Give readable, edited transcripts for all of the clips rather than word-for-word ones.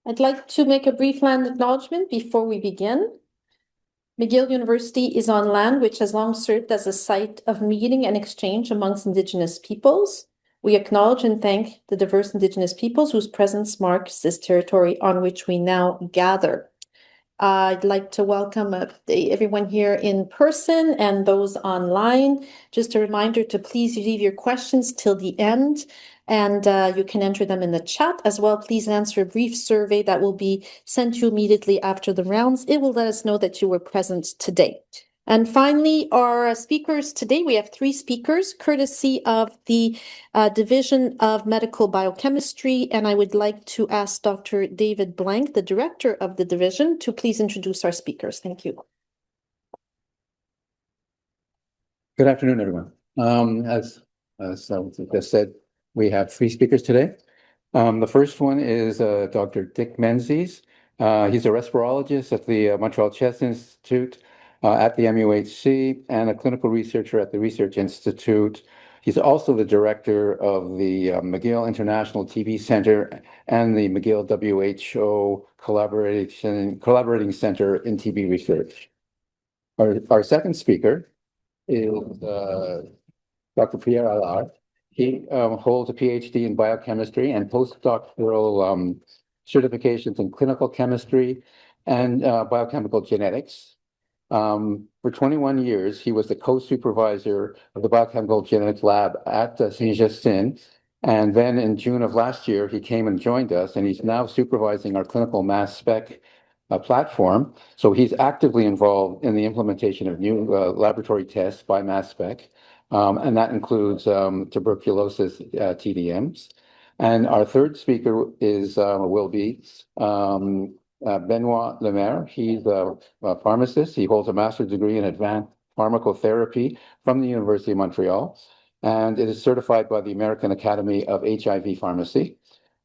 I'd like to make a brief land acknowledgement before we begin. McGill University is on land which has long served as a site of meeting and exchange amongst Indigenous peoples. We acknowledge and thank the diverse Indigenous peoples whose presence marks this territory on which we now gather. I'd like to welcome everyone here in person and those online. Just a reminder to please leave your questions till the end, and you can enter them in the chat as well. Please answer a brief survey that will be sent to you immediately after the rounds. It will let us know that you were present today. And finally, our speakers today, we have 3 speakers, courtesy of the Division of Medical Biochemistry, and I would like to ask Dr. David Blank, the director of the division, to please introduce our speakers. Thank you. Good afternoon, everyone. As just said, we have 3 speakers today. The first one is Dr. Dick Menzies. He's a respirologist at the Montreal Chest Instituite, at the MUHC, and a clinical researcher at the Research Institute. He's also the director of the McGill International TB Centre and the McGill-WHO Collaborating Centre in TB research. Our second speaker is Dr. Pierre Allard. He holds a PhD in biochemistry and postdoctoral certifications in clinical chemistry and biochemical genetics. For 21 years, he was the co-supervisor of the biochemical genetics lab at Saint-Justin. And then in June of last year, he came and joined us, and he's now supervising our clinical mass spec platform. So he's actively involved in the implementation of new laboratory tests by mass spec, and that includes tuberculosis TDMs. And our third speaker will be Benoît Lemire. He's a pharmacist. He holds a master's degree in advanced pharmacotherapy from the University of Montreal, and it is certified by the American Academy of HIV Pharmacy.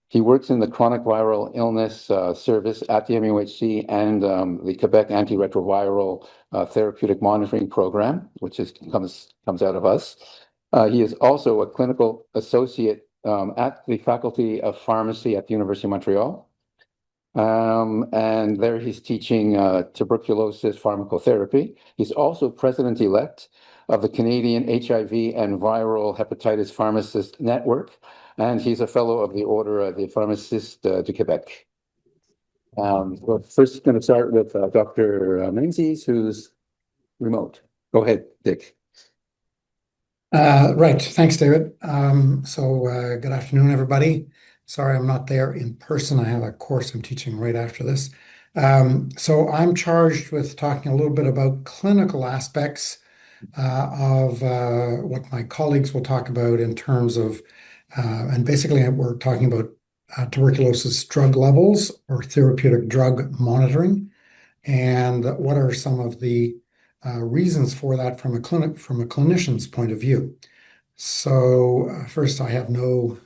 He works in the chronic viral illness service at the MUHC and the Quebec antiretroviral therapeutic monitoring program, which comes out of us. He is also a clinical associate at the Faculty of Pharmacy at the University of Montreal. And there he's teaching tuberculosis pharmacotherapy. He's also president-elect of the Canadian HIV and Viral Hepatitis Pharmacist Network, and he's a fellow of the Order des Pharmacistes du Québec. We're first going to start with Dr. Menzies, who's remote. Go ahead, Dick. Right. Thanks, David. Good afternoon, everybody. Sorry, I'm not there in person. I have a course I'm teaching right after this. So I'm charged with talking a little bit about clinical aspects of what my colleagues will talk about in terms of, and basically we're talking about tuberculosis drug levels or therapeutic drug monitoring, and what are some of the reasons for that from a clinician's point of view. So first, I have no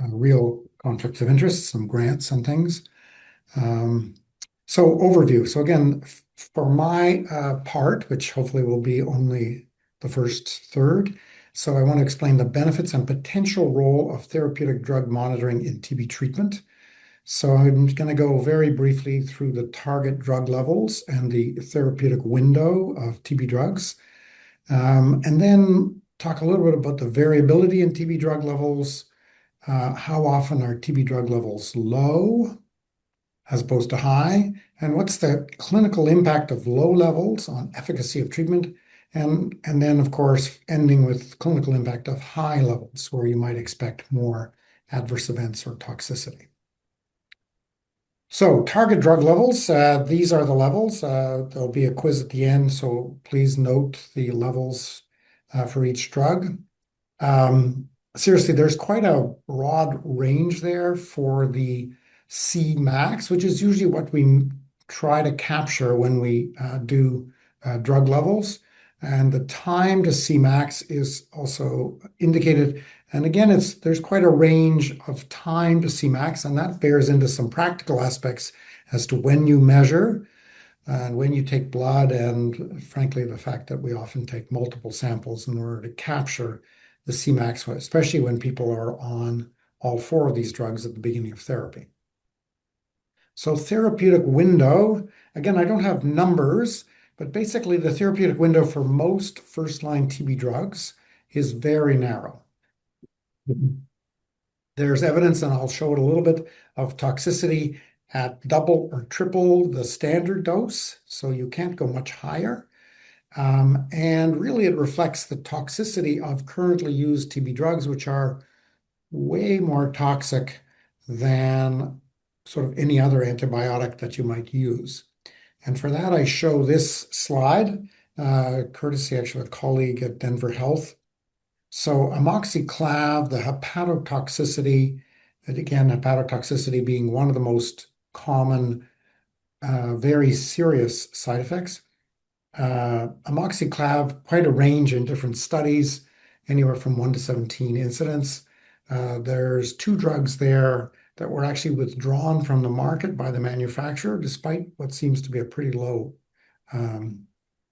real conflicts of interest, some grants and things. So overview. So again, for my part, which hopefully will be only the first third, so I want to explain the benefits and potential role of therapeutic drug monitoring in TB treatment. So I'm going to go very briefly through the target drug levels and the therapeutic window of TB drugs, and then talk a little bit about the variability in TB drug levels. How often are TB drug levels low as opposed to high? And what's the clinical impact of low levels on efficacy of treatment? And then, of course, ending with clinical impact of high levels, where you might expect more adverse events or toxicity. So target drug levels, these are the levels. There'll be a quiz at the end, so please note the levels for each drug. Seriously, there's quite a broad range there for the Cmax, which is usually what we try to capture when we do drug levels. And the time to Cmax is also indicated. And again, there's quite a range of time to Cmax, and that bears into some practical aspects as to when you measure and when you take blood, and frankly, the fact that we often take multiple samples in order to capture the Cmax, especially when people are on all 4 of these drugs at the beginning of therapy. So therapeutic window, again, I don't have numbers, but basically the therapeutic window for most first-line TB drugs is very narrow. There's evidence, and I'll show it a little bit, of toxicity at double or triple the standard dose, so you can't go much higher. And really it reflects the toxicity of currently used TB drugs, which are way more toxic than sort of any other antibiotic that you might use. And for that, I show this slide, courtesy actually of a colleague at Denver Health. So amoxiclav, the hepatotoxicity, and again, hepatotoxicity being one of the most common, very serious side effects. Amoxiclav, quite a range in different studies, anywhere from 1 to 17 incidents. There's 2 drugs there that were actually withdrawn from the market by the manufacturer, despite what seems to be a pretty low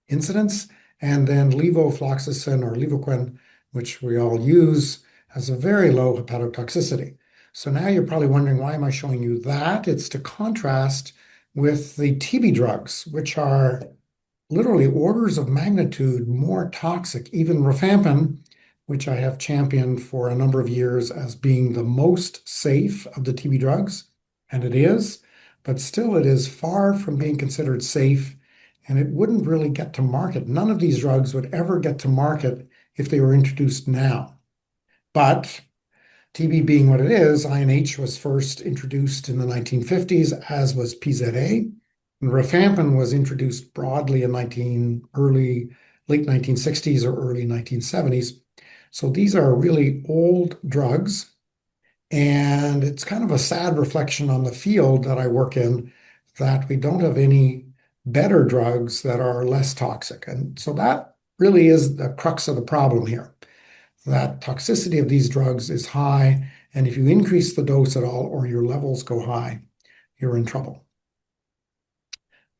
incidence. And then levofloxacin or Levaquin, which we all use, has a very low hepatotoxicity. So now you're probably wondering, why am I showing you that? It's to contrast with the TB drugs, which are literally orders of magnitude more toxic. Even rifampin, which I have championed for a number of years as being the most safe of the TB drugs, and it is, but still it is far from being considered safe, and it wouldn't really get to market. None of these drugs would ever get to market if they were introduced now. But TB being what it is, INH was first introduced in the 1950s, as was PZA. And rifampin was introduced broadly in late 1960s or early 1970s. So these are really old drugs, and it's kind of a sad reflection on the field that I work in that we don't have any better drugs that are less toxic. And so that really is the crux of the problem here. That toxicity of these drugs is high, and if you increase the dose at all or your levels go high, you're in trouble.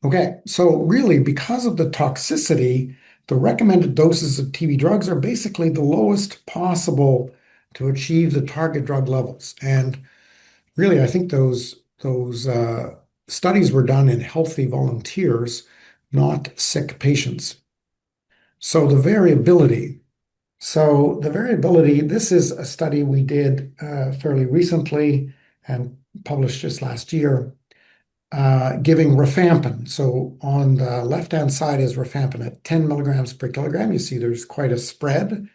Okay, so really, because of the toxicity, the recommended doses of TB drugs are basically the lowest possible to achieve the target drug levels. And really, I think those studies were done in healthy volunteers, not sick patients. So the variability. This is a study we did fairly recently and published just last year, giving rifampin. So on the left-hand side is rifampin at 10 milligrams per kilogram. You see there's quite a spread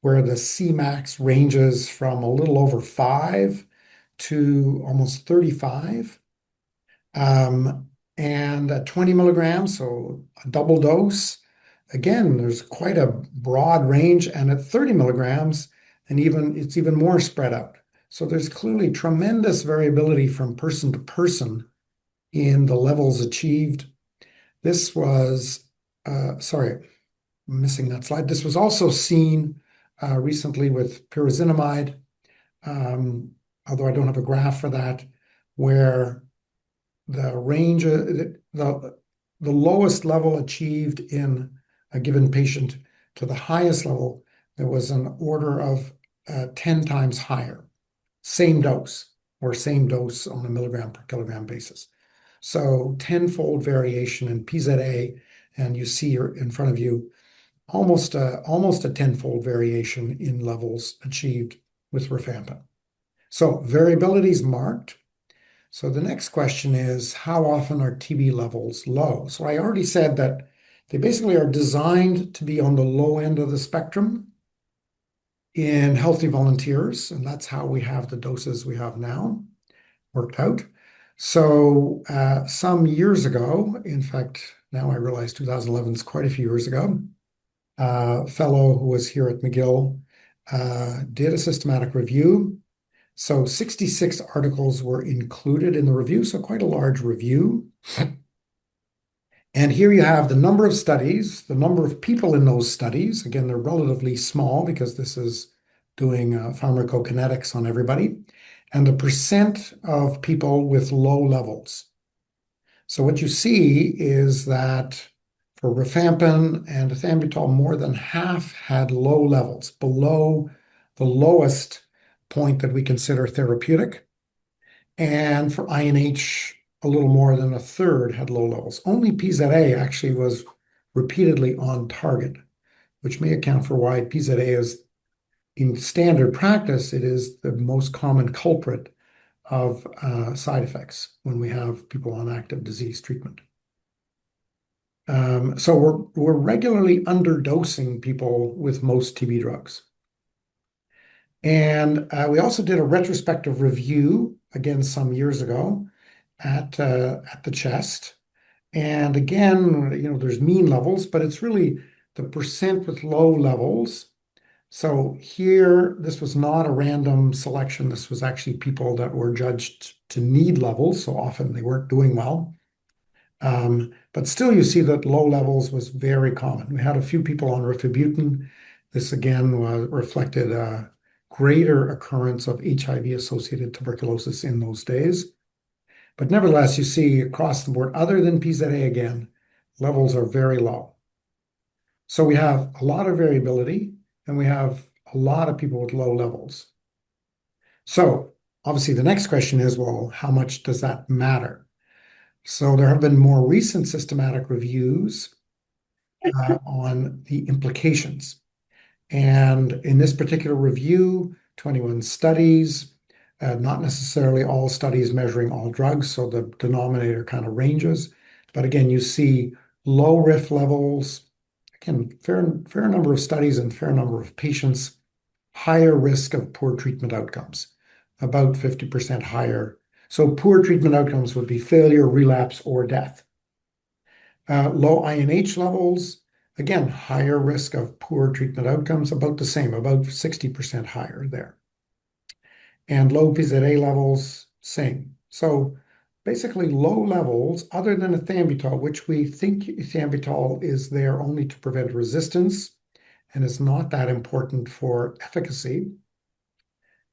where the Cmax ranges from a little over 5 to almost 35. And at 20 milligrams, so a double dose, again, there's quite a broad range. And at 30 milligrams, it's even more spread out. So there's clearly tremendous variability from person to person in the levels achieved. This was, sorry, I'm missing that slide. This was also seen recently with pyrazinamide, although I don't have a graph for that, where the range, the lowest level achieved in a given patient to the highest level, there was an order of 10 times higher. Same dose on a milligram per kilogram basis. So 10-fold variation in PZA, and you see in front of you almost a 10-fold variation in levels achieved with rifampin. So variability is marked. So the next question is, how often are TB levels low? So I already said that they basically are designed to be on the low end of the spectrum in healthy volunteers, and that's how we have the doses we have now worked out. So some years ago, in fact, now I realize 2011 is quite a few years ago, a fellow who was here at McGill did a systematic review. So 66 articles were included in the review, so quite a large review. And here you have the number of studies, the number of people in those studies. Again, they're relatively small because this is doing pharmacokinetics on everybody, and the percent of people with low levels. So what you see is that for rifampin and ethambutol, more than half had low levels, below the lowest point that we consider therapeutic. And for INH, a little more than a third had low levels. Only PZA actually was repeatedly on target, which may account for why PZA is, in standard practice, it is the most common culprit of side effects when we have people on active disease treatment. So we're regularly underdosing people with most TB drugs. And we also did a retrospective review, again, some years ago at the chest. And again, there's mean levels, but it's really the percent with low levels. So here, this was not a random selection. This was actually people that were judged to need levels. So often they weren't doing well. But still, you see that low levels was very common. We had a few people on rifabutin. This again reflected a greater occurrence of HIV-associated tuberculosis in those days. But nevertheless, you see across the board, other than PZA again, levels are very low. So we have a lot of variability, and we have a lot of people with low levels. So obviously, the next question is, well, how much does that matter? So there have been more recent systematic reviews on the implications. And in this particular review, 21 studies, not necessarily all studies measuring all drugs, so the denominator kind of ranges. But again, you see low RIF levels, again, fair number of studies and fair number of patients, higher risk of poor treatment outcomes, about 50% higher. So poor treatment outcomes would be failure, relapse, or death. Low INH levels, again, higher risk of poor treatment outcomes, about the same, about 60% higher there. And low PZA levels, same. So basically low levels, other than ethambutol, which we think ethambutol is there only to prevent resistance and is not that important for efficacy.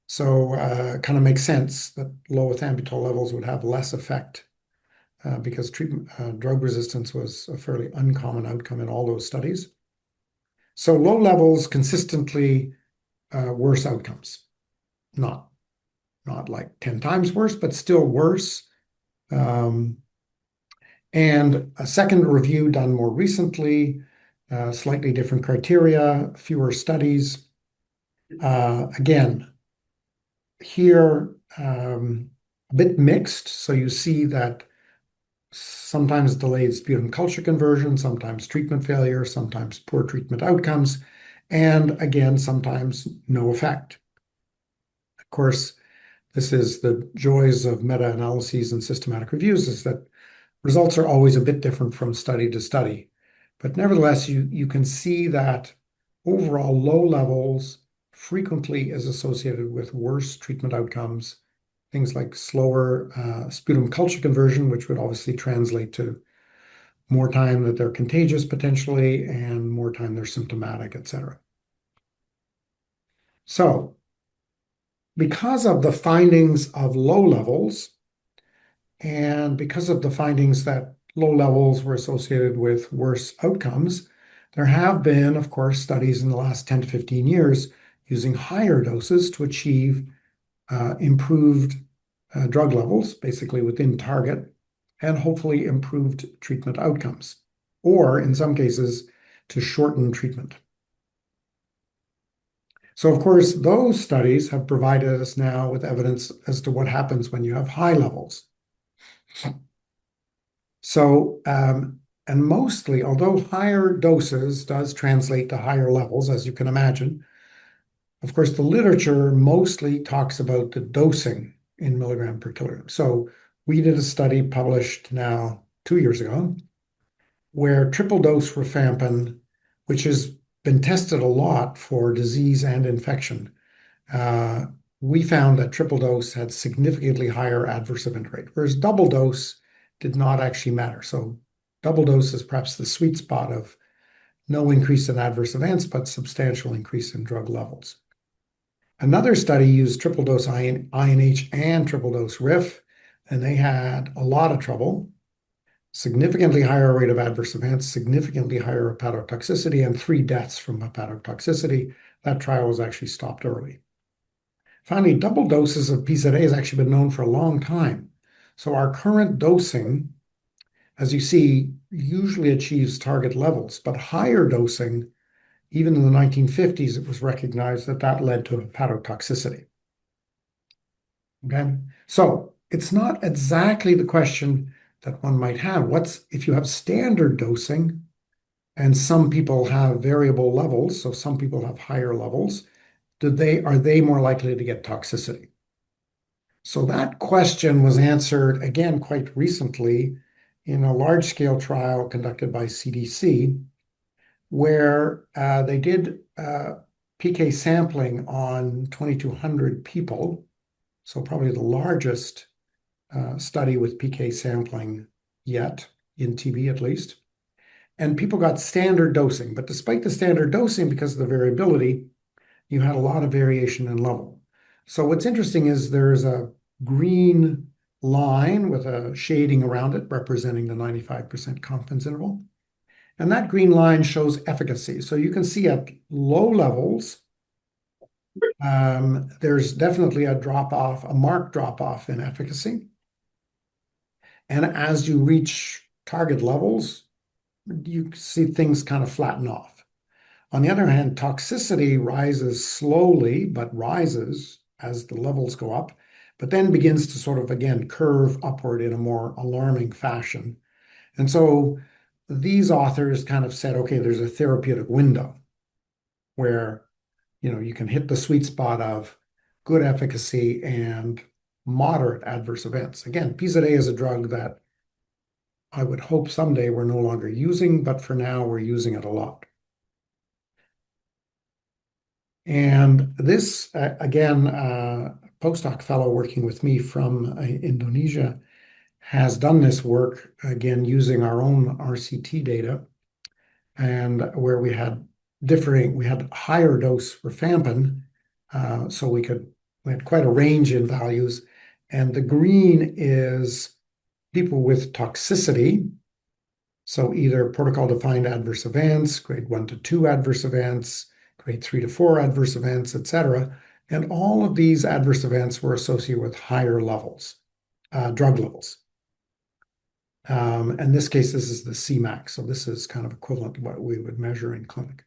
So kind of makes sense that low ethambutol levels would have less effect because drug resistance was a fairly uncommon outcome in all those studies. So low levels consistently worse outcomes, not like 10 times worse, but still worse. And a second review done more recently, slightly different criteria, fewer studies. Again, here, a bit mixed. So you see that sometimes delayed sputum culture conversion, sometimes treatment failure, sometimes poor treatment outcomes, and again, sometimes no effect. Of course, this is the joys of meta-analyses and systematic reviews, is that results are always a bit different from study to study. But nevertheless, you can see that overall low levels frequently is associated with worse treatment outcomes, things like slower sputum culture conversion, which would obviously translate to more time that they're contagious potentially and more time they're symptomatic, etc. So because of the findings of low levels and because of the findings that low levels were associated with worse outcomes, there have been, of course, studies in the last 10 to 15 years using higher doses to achieve improved drug levels, basically within target, and hopefully improved treatment outcomes, or in some cases, to shorten treatment. So, of course, those studies have provided us now with evidence as to what happens when you have high levels. So, and mostly, although higher doses does translate to higher levels, as you can imagine, of course, the literature mostly talks about the dosing in milligram per kilogram. So we did a study published now 2 years ago where triple dose rifampin, which has been tested a lot for disease and infection, we found that triple dose had significantly higher adverse event rate, whereas double dose did not actually matter. So double dose is perhaps the sweet spot of no increase in adverse events, but substantial increase in drug levels. Another study used triple dose INH and triple dose RIF, and they had a lot of trouble, significantly higher rate of adverse events, significantly higher hepatotoxicity, and 3 deaths from hepatotoxicity. That trial was actually stopped early. Finally, double doses of PZA has actually been known for a long time. So our current dosing, as you see, usually achieves target levels, but higher dosing, even in the 1950s, it was recognized that that led to hepatotoxicity. Okay, so it's not exactly the question that one might have. What's if you have standard dosing and some people have variable levels, so some people have higher levels, are they more likely to get toxicity? So that question was answered again quite recently in a large-scale trial conducted by CDC, where they did PK sampling on 2,200 people, so probably the largest study with PK sampling yet, in TB at least. And people got standard dosing, but despite the standard dosing, because of the variability, you had a lot of variation in level. So what's interesting is there's a green line with a shading around it representing the 95% confidence interval. And that green line shows efficacy. So you can see at low levels, there's definitely a drop-off, a marked drop-off in efficacy. And as you reach target levels, you see things kind of flatten off. On the other hand, toxicity rises slowly, but rises as the levels go up, but then begins to sort of, again, curve upward in a more alarming fashion. And so these authors kind of said, okay, there's a therapeutic window where, you can hit the sweet spot of good efficacy and moderate adverse events. Again, PZA is a drug that I would hope someday we're no longer using, but for now we're using it a lot. And this, again, a postdoc fellow working with me from Indonesia has done this work, again, using our own RCT data, and where we had higher dose rifampin, so we had quite a range in values. And the green is people with toxicity, so either protocol-defined adverse events, grade 1 to 2 adverse events, grade 3 to 4 adverse events, etc. And all of these adverse events were associated with higher levels, drug levels. In this case, this is the Cmax, so this is kind of equivalent to what we would measure in clinic.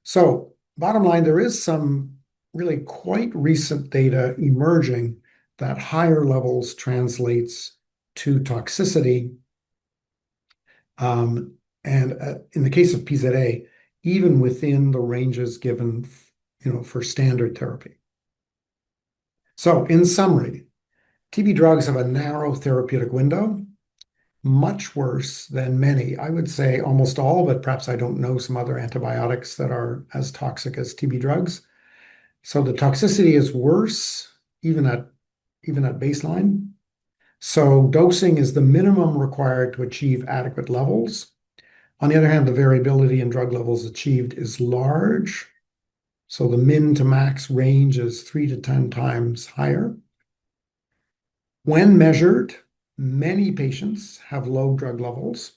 So bottom line, there is some really quite recent data emerging that higher levels translates to toxicity. And in the case of PZA, even within the ranges given, for standard therapy. So in summary, TB drugs have a narrow therapeutic window, much worse than many. I would say almost all, but perhaps I don't know some other antibiotics that are as toxic as TB drugs. So the toxicity is worse even at baseline. So dosing is the minimum required to achieve adequate levels. On the other hand, the variability in drug levels achieved is large. So the min to max range is 3 to 10 times higher. When measured, many patients have low drug levels,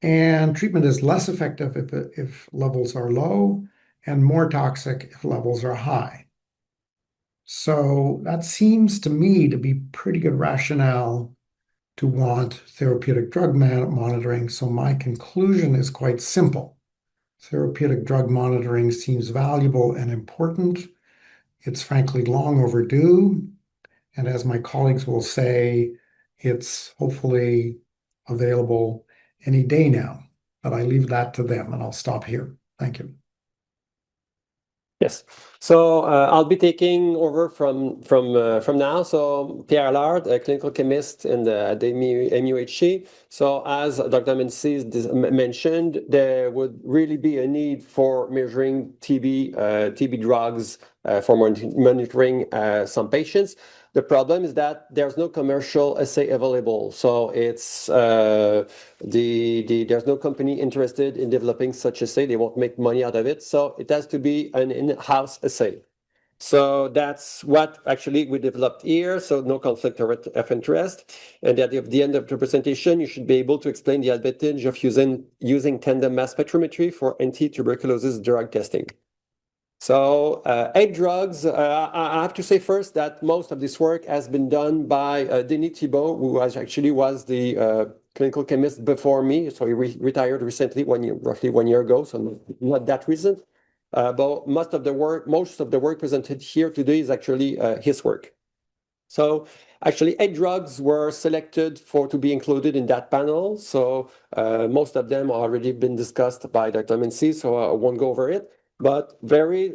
and treatment is less effective if levels are low and more toxic if levels are high. So that seems to me to be pretty good rationale to want therapeutic drug monitoring. So my conclusion is quite simple. Therapeutic drug monitoring seems valuable and important. It's frankly long overdue. And as my colleagues will say, it's hopefully available any day now. But I leave that to them, and I'll stop here. Thank you. Yes. So I'll be taking over from now. So Pierre Allard, a clinical chemist in the MUHC. So as Dr. Menzies mentioned, there would really be a need for measuring TB drugs for monitoring some patients. The problem is that there's no commercial assay available. So it's there's no company interested in developing such assay. They won't make money out of it. So it has to be an in-house assay. So that's what actually we developed here. So no conflict of interest. And at the end of the presentation, you should be able to explain the advantage of using tandem mass spectrometry for anti-tuberculosis drug testing. So 8 drugs. I have to say first that most of this work has been done by Denis Thibault, who was the clinical chemist before me. So he retired recently, roughly 1 year ago. So not that recent. But most of the work presented here today is actually his work. So actually 8 drugs were selected to be included in that panel. So most of them already been discussed by Dr. Menzies, so I won't go over it. But very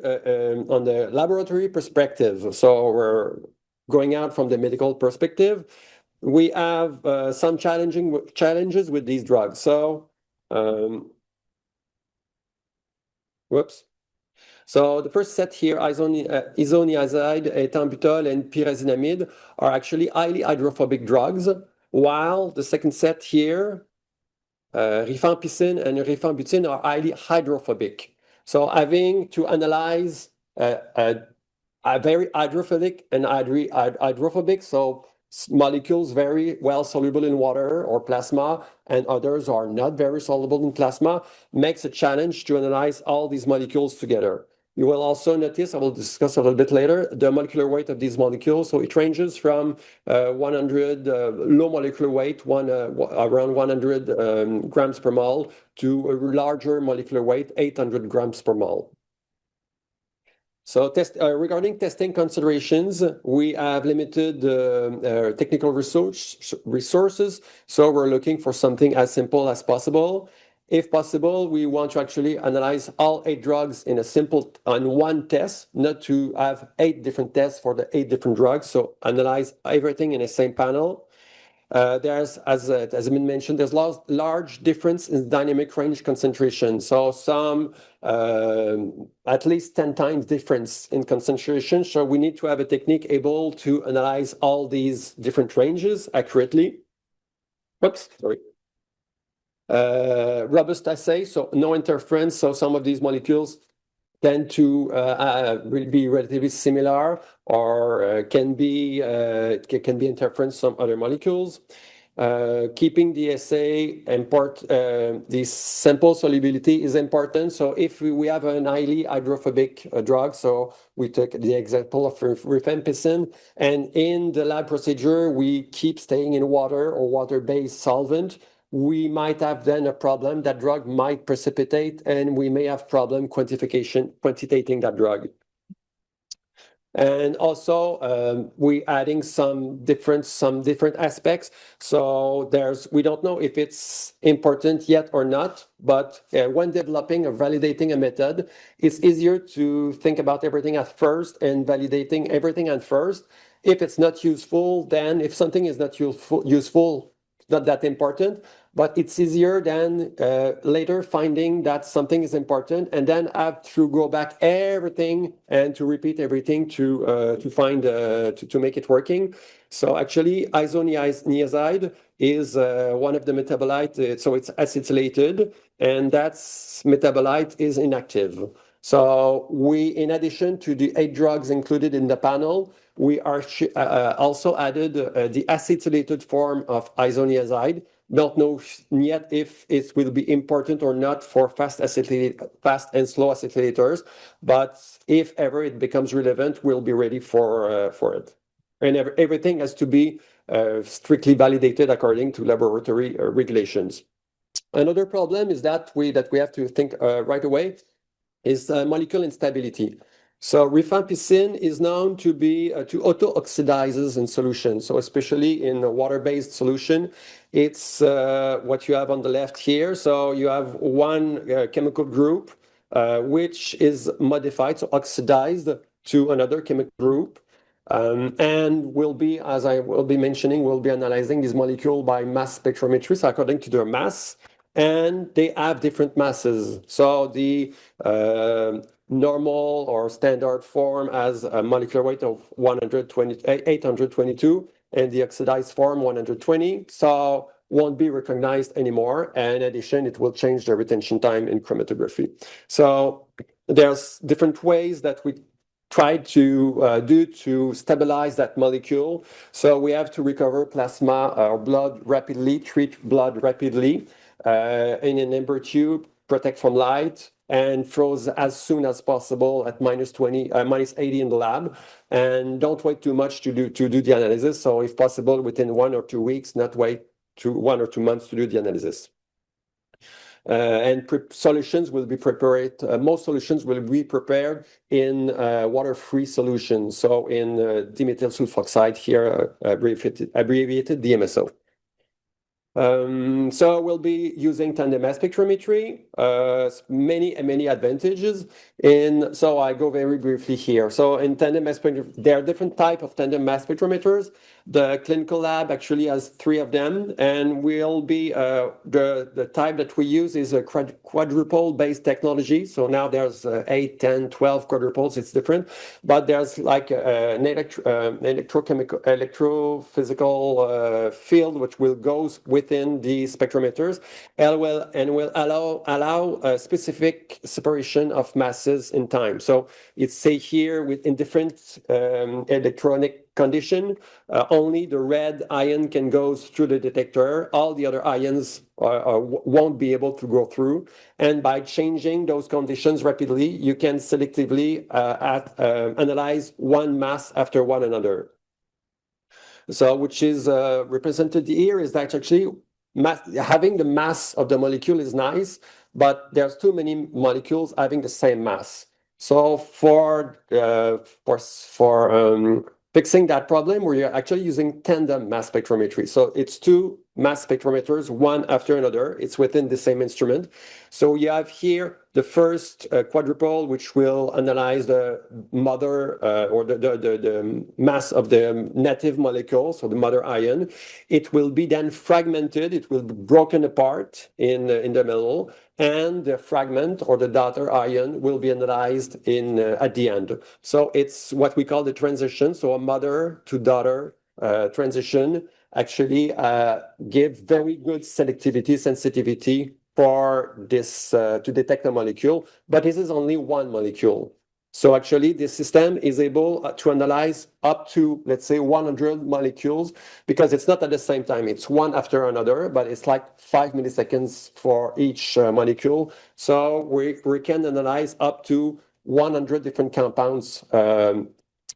on the laboratory perspective, so we're going out from the medical perspective, we have some challenges with these drugs. So, whoops. So the first set here, isoniazide, ethambutol, and pyrazinamide, are actually highly hydrophobic drugs, while the second set here, rifampicin and rifampicin, are highly hydrophobic. So having to analyze a very hydrophilic and hydrophobic, so molecules very well soluble in water or plasma, and others are not very soluble in plasma, makes a challenge to analyze all these molecules together. You will also notice, I will discuss a little bit later, the molecular weight of these molecules. So it ranges from 100 low molecular weight, around 100 grams per mole, to a larger molecular weight, 800 grams per mole. So regarding testing considerations, we have limited technical resources. So we're looking for something as simple as possible. If possible, we want to actually analyze all 8 drugs on one test, not to have 8 different tests for the 8 different drugs. So analyze everything in the same panel. There's, as has been mentioned, there's large difference in dynamic range concentration. So some at least 10 times difference in concentration. So we need to have a technique able to analyze all these different ranges accurately. Oops, sorry. Robust assay, so no interference. So some of these molecules tend to be relatively similar, or can be interference some other molecules. Keeping the assay the sample solubility is important. So if we have an highly hydrophobic drug, so we took the example of rifampicin, and in the lab procedure we keep staying in water or water-based solvent, we might have then a problem. That drug might precipitate, and we may have problem quantitating that drug. And also, we adding some different aspects. So we don't know if it's important yet or not, but when developing or validating a method, it's easier to think about everything at first and validating everything at first. If it's not useful, then if something is not useful, not that important, but it's easier than later finding that something is important and then have to go back everything and to repeat everything to find to make it working. So actually, isoniazide is one of the metabolites, so it's acetylated, and that metabolite is inactive. So in addition to the 8 drugs included in the panel, we are also added the acetylated form of isoniazide. Don't know yet if it will be important or not for fast and slow acetylators, but if ever it becomes relevant, we'll be ready for it. And everything has to be strictly validated according to laboratory regulations. Another problem is that we have to think right away is molecular instability. So rifampicin is known to be to auto-oxidizes in solution. So especially in a water-based solution, it's what you have on the left here. So you have one chemical group which is modified, so oxidized to another chemical group. And will be, as I will be mentioning, we'll be analyzing this molecule by mass spectrometry, so according to their mass. And they have different masses. So the normal or standard form has a molecular weight of 822, and the oxidized form 120. So won't be recognized anymore. And in addition, it will change the retention time in chromatography. So there's different ways that we try to do to stabilize that molecule. So we have to recover plasma or blood rapidly, treat blood rapidly in an amber tube, protect from light, and froze as soon as possible at -20, -80 in the lab. And don't wait too much to do the analysis. So if possible, within 1 or 2 weeks, not wait 1 or 2 months to do the analysis. And solutions will be prepared. Most solutions will be prepared in water-free solutions. So in dimethyl sulfoxide here, abbreviated DMSO. So we'll be using tandem mass spectrometry, many advantages. So I go very briefly here. So in tandem mass spectrometry, there are different types of tandem mass spectrometers. The clinical lab actually has 3 of them, and we'll be the type that we use is a quadruple-based technology. So now there's 8, 10, 12 quadruples. It's different, but there's like an electrophysical field which will go within the spectrometers and will allow a specific separation of masses in time. So it's say here in different electronic condition, only the red ion can go through the detector. All the other ions won't be able to go through. And by changing those conditions rapidly, you can selectively analyze one mass after one another. So which is represented here is that actually having the mass of the molecule is nice, but there's too many molecules having the same mass. So for fixing that problem, we're actually using tandem mass spectrometry. So it's 2 mass spectrometers, one after another. It's within the same instrument. So you have here the first quadruple, which will analyze the mother or the mass of the native molecule, so the mother ion. It will be then fragmented. It will be broken apart in the middle, and the fragment or the daughter ion will be analyzed at the end. So it's what we call the transition. So a mother to daughter transition actually give very good sensitivity for this to detect a molecule, but this is only one molecule. So actually this system is able to analyze up to, let's say, 100 molecules, because it's not at the same time, it's one after another, but it's like 5 milliseconds for each molecule. So we can analyze up to 100 different compounds in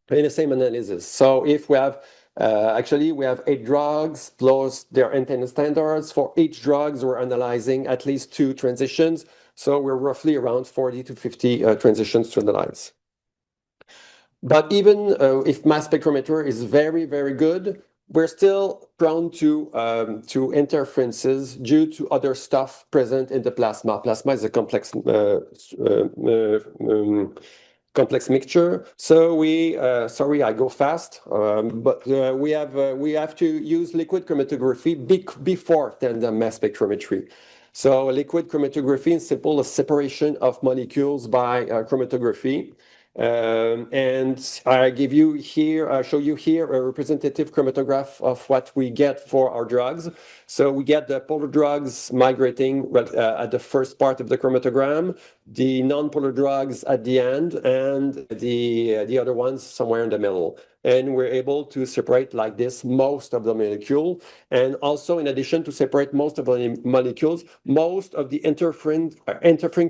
the same analysis. So if we have actually, we have 8 drugs plus their internal standards. For each drugs, we're analyzing at least 2 transitions. So we're roughly around 40 to 50 transitions to analyze. But even if mass spectrometer is very, very good, we're still prone to interferences due to other stuff present in the plasma. Plasma is a complex complex mixture. So sorry, I go fast, but we have to use liquid chromatography before tandem mass spectrometry. So liquid chromatography is simple, a separation of molecules by chromatography. And I show you here a representative chromatograph of what we get for our drugs. So we get the polar drugs migrating at the first part of the chromatogram, the non-polar drugs at the end, and the other ones somewhere in the middle. And we're able to separate like this most of the molecule. And also, in addition to separate most of the molecules, most of the interfering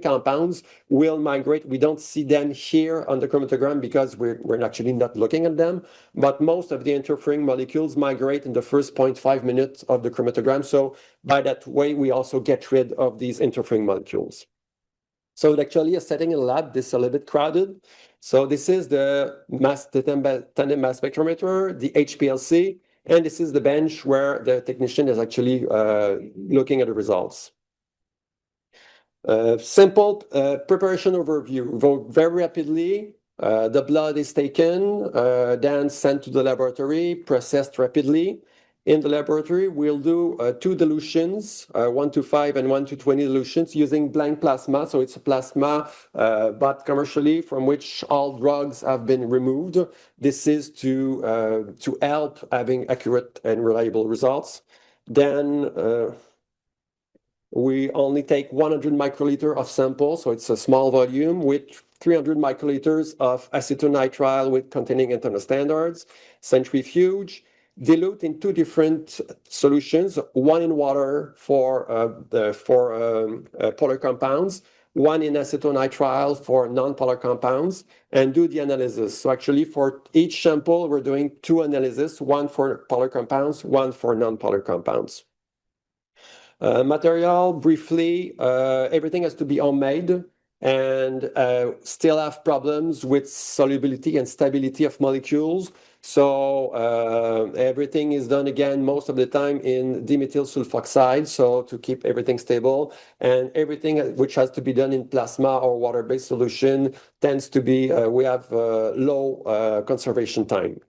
compounds will migrate. We don't see them here on the chromatogram because we're actually not looking at them. But most of the interfering molecules migrate in the first 0.5 minutes of the chromatogram. So by that way, we also get rid of these interfering molecules. So actually, a setting in a lab, this is a little bit crowded. So this is the tandem mass spectrometer, the HPLC, and this is the bench where the technician is actually looking at the results. Simple preparation overview. Very rapidly, the blood is taken, then sent to the laboratory, processed rapidly. In the laboratory, we'll do 2 dilutions, 1-5 and 1-20 dilutions using blank plasma. So it's a plasma, but commercially from which all drugs have been removed. This is to help having accurate and reliable results. Then we only take 100 microliter of sample, so it's a small volume with 300 microliters of acetonitrile with containing internal standards, centrifuge, dilute in 2 different solutions, one in water for polar compounds, one in acetonitrile for non-polar compounds, and do the analysis. So actually for each sample, we're doing 2 analyses, one for polar compounds, one for non-polar compounds. Material, briefly, everything has to be homemade and still have problems with solubility and stability of molecules. So everything is done again most of the time in dimethyl sulfoxide, so to keep everything stable. And everything which has to be done in plasma or water-based solution tends to be, we have low conservation time.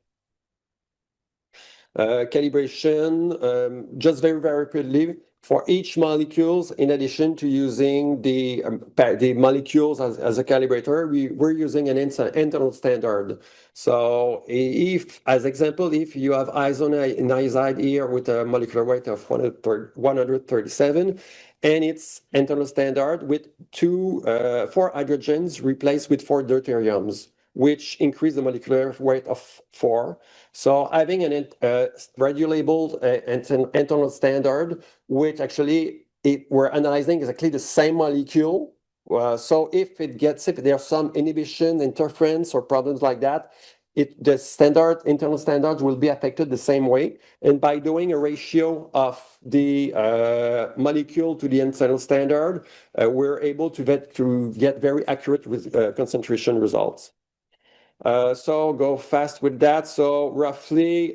Calibration, just very rapidly. For each molecules, in addition to using the molecules as a calibrator, we're using an internal standard. So if, as example, if you have isoniazide here with a molecular weight of 137, and it's internal standard with 4 hydrogens replaced with 4 deuteriums, which increase the molecular weight of 4. So having an radio-labeled internal standard, which actually we're analyzing exactly the same molecule. So if there's some inhibition, interference, or problems like that, the internal standards will be affected the same way. And by doing a ratio of the molecule to the internal standard, we're able to get very accurate concentration results. So go fast with that. So roughly,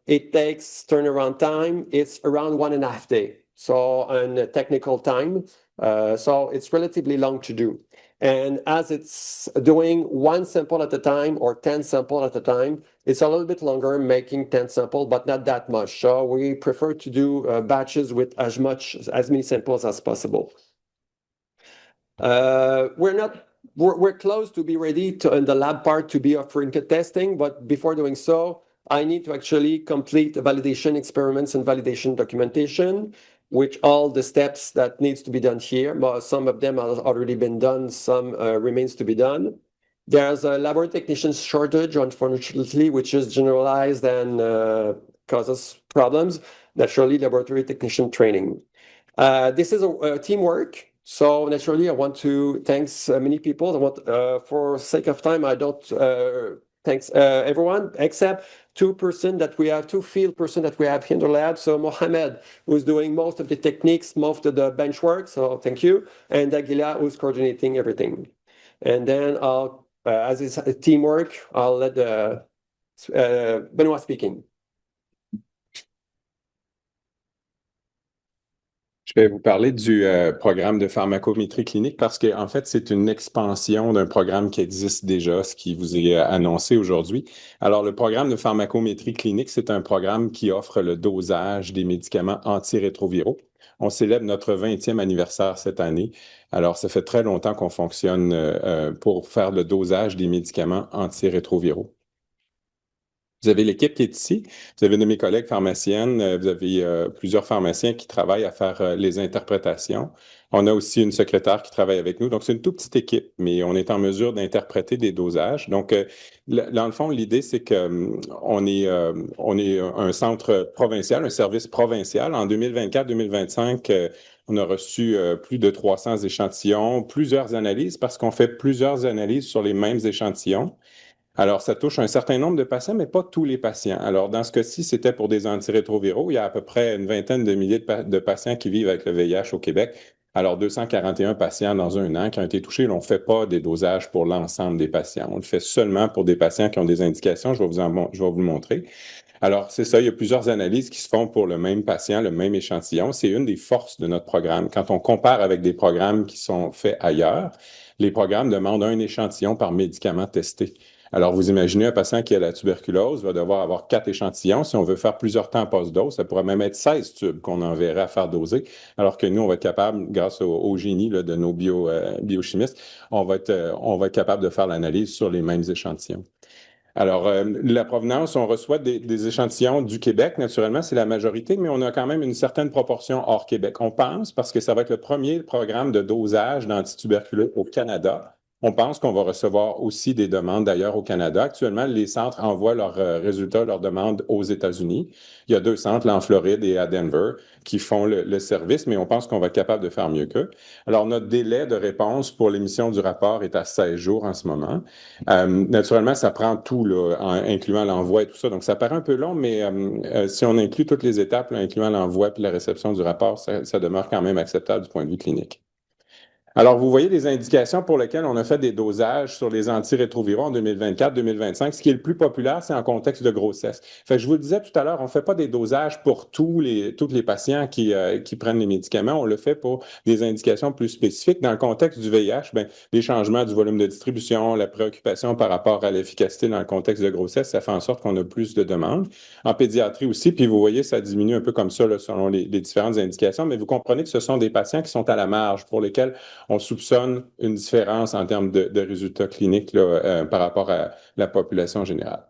it takes turnaround time. It's around 1.5 days. So on technical time. So it's relatively long to do. And as it's doing 1 sample at a time or 10 samples at a time, it's a little bit longer making 10 samples, but not that much. So we prefer to do batches with as many samples as possible. We're close to be ready in the lab part to be offering testing, but before doing so, I need to actually complete the validation experiments and validation documentation, which all the steps that needs to be done here. Some of them have already been done, some remains to be done. There's a laboratory technician shortage, unfortunately, which is generalized and causes problems. Naturally, laboratory technician training. This is a teamwork. So naturally, I want to thank many people. For sake of time, I don't thanks everyone except 2 field person that we have in the lab. So Mohamed, who's doing most of the techniques, most of the bench work. So thank you, and Aguila, who's coordinating everything. And then as it's a teamwork, I'll let Benoît speaking. Je vais vous parler du programme de pharmacométrie clinique parce qu'en fait, c'est une expansion d'un programme qui existe déjà, ce qui vous est annoncé aujourd'hui. Alors, le programme de pharmacométrie clinique, c'est un programme qui offre le dosage des médicaments antirétroviraux. On célèbre notre 20e anniversaire cette année. Alors, ça fait très longtemps qu'on fonctionne pour faire le dosage des médicaments antirétroviraux. Vous avez l'équipe qui est ici. Vous avez une de mes collègues pharmaciennes. Vous avez plusieurs pharmaciens qui travaillent à faire les interprétations. On a aussi une secrétaire qui travaille avec nous. Donc, c'est une toute petite équipe, mais on est en mesure d'interpréter des dosages. Donc, dans le fond, l'idée, c'est qu'on est un centre provincial, un service provincial. En 2024-2025, on a reçu plus de 300 échantillons, plusieurs analyses, parce qu'on fait plusieurs analyses sur les mêmes échantillons. Alors, ça touche un certain nombre de patients, mais pas tous les patients. Alors, dans ce cas-ci, c'était pour des antirétroviraux. Il y a à peu près une vingtaine de milliers de patients qui vivent avec le VIH au Québec. Alors, 241 patients dans un an qui ont été touchés. On ne fait pas des dosages pour l'ensemble des patients. On le fait seulement pour des patients qui ont des indications. Je vais vous le montrer. Alors, c'est ça, il y a plusieurs analyses qui se font pour le même patient, le même échantillon. C'est une des forces de notre programme. Quand on compare avec des programmes qui sont faits ailleurs, les programmes demandent un échantillon par médicament testé. Alors, vous imaginez un patient qui a la tuberculose va devoir avoir 4 échantillons. Si on veut faire plusieurs temps post-dose, ça pourrait même être 16 tubes qu'on enverrait à faire doser, alors que nous, on va être capable, grâce au génie là, de nos biochimistes, on va être capable de faire l'analyse sur les mêmes échantillons. Alors, la provenance, on reçoit des échantillons du Québec, naturellement, c'est la majorité, mais on a quand même une certaine proportion hors Québec. On pense, parce que ça va être le premier programme de dosage d'antituberculose au Canada. On pense qu'on va recevoir aussi des demandes d'ailleurs au Canada. Actuellement, les centres envoient leurs résultats, leurs demandes aux États-Unis. Il y a 2 centres, là, en Floride et à Denver, qui font le service, mais on pense qu'on va être capable de faire mieux qu'eux. Alors, notre délai de réponse pour l'émission du rapport est à 16 jours en ce moment. Naturellement, ça prend tout, là, incluant l'envoi et tout ça. Donc, ça paraît un peu long, mais si on inclut toutes les étapes, là, incluant l'envoi puis la réception du rapport, ça demeure quand même acceptable du point de vue clinique. Alors, vous voyez les indications pour lesquelles on a fait des dosages sur les antirétroviraux en 2024-2025. Ce qui est le plus populaire, c'est en contexte de grossesse. Fait que je vous le disais tout à l'heure, on ne fait pas des dosages pour tous les patients qui prennent les médicaments. On le fait pour des indications plus spécifiques. Dans le contexte du VIH, bien, les changements du volume de distribution, la préoccupation par rapport à l'efficacité dans le contexte de grossesse, ça fait en sorte qu'on a plus de demandes. En pédiatrie aussi, puis vous voyez, ça diminue un peu comme ça là, selon les différentes indications, mais vous comprenez que ce sont des patients qui sont à la marge, pour lesquels on soupçonne une différence en termes de résultats cliniques là, par rapport à la population générale.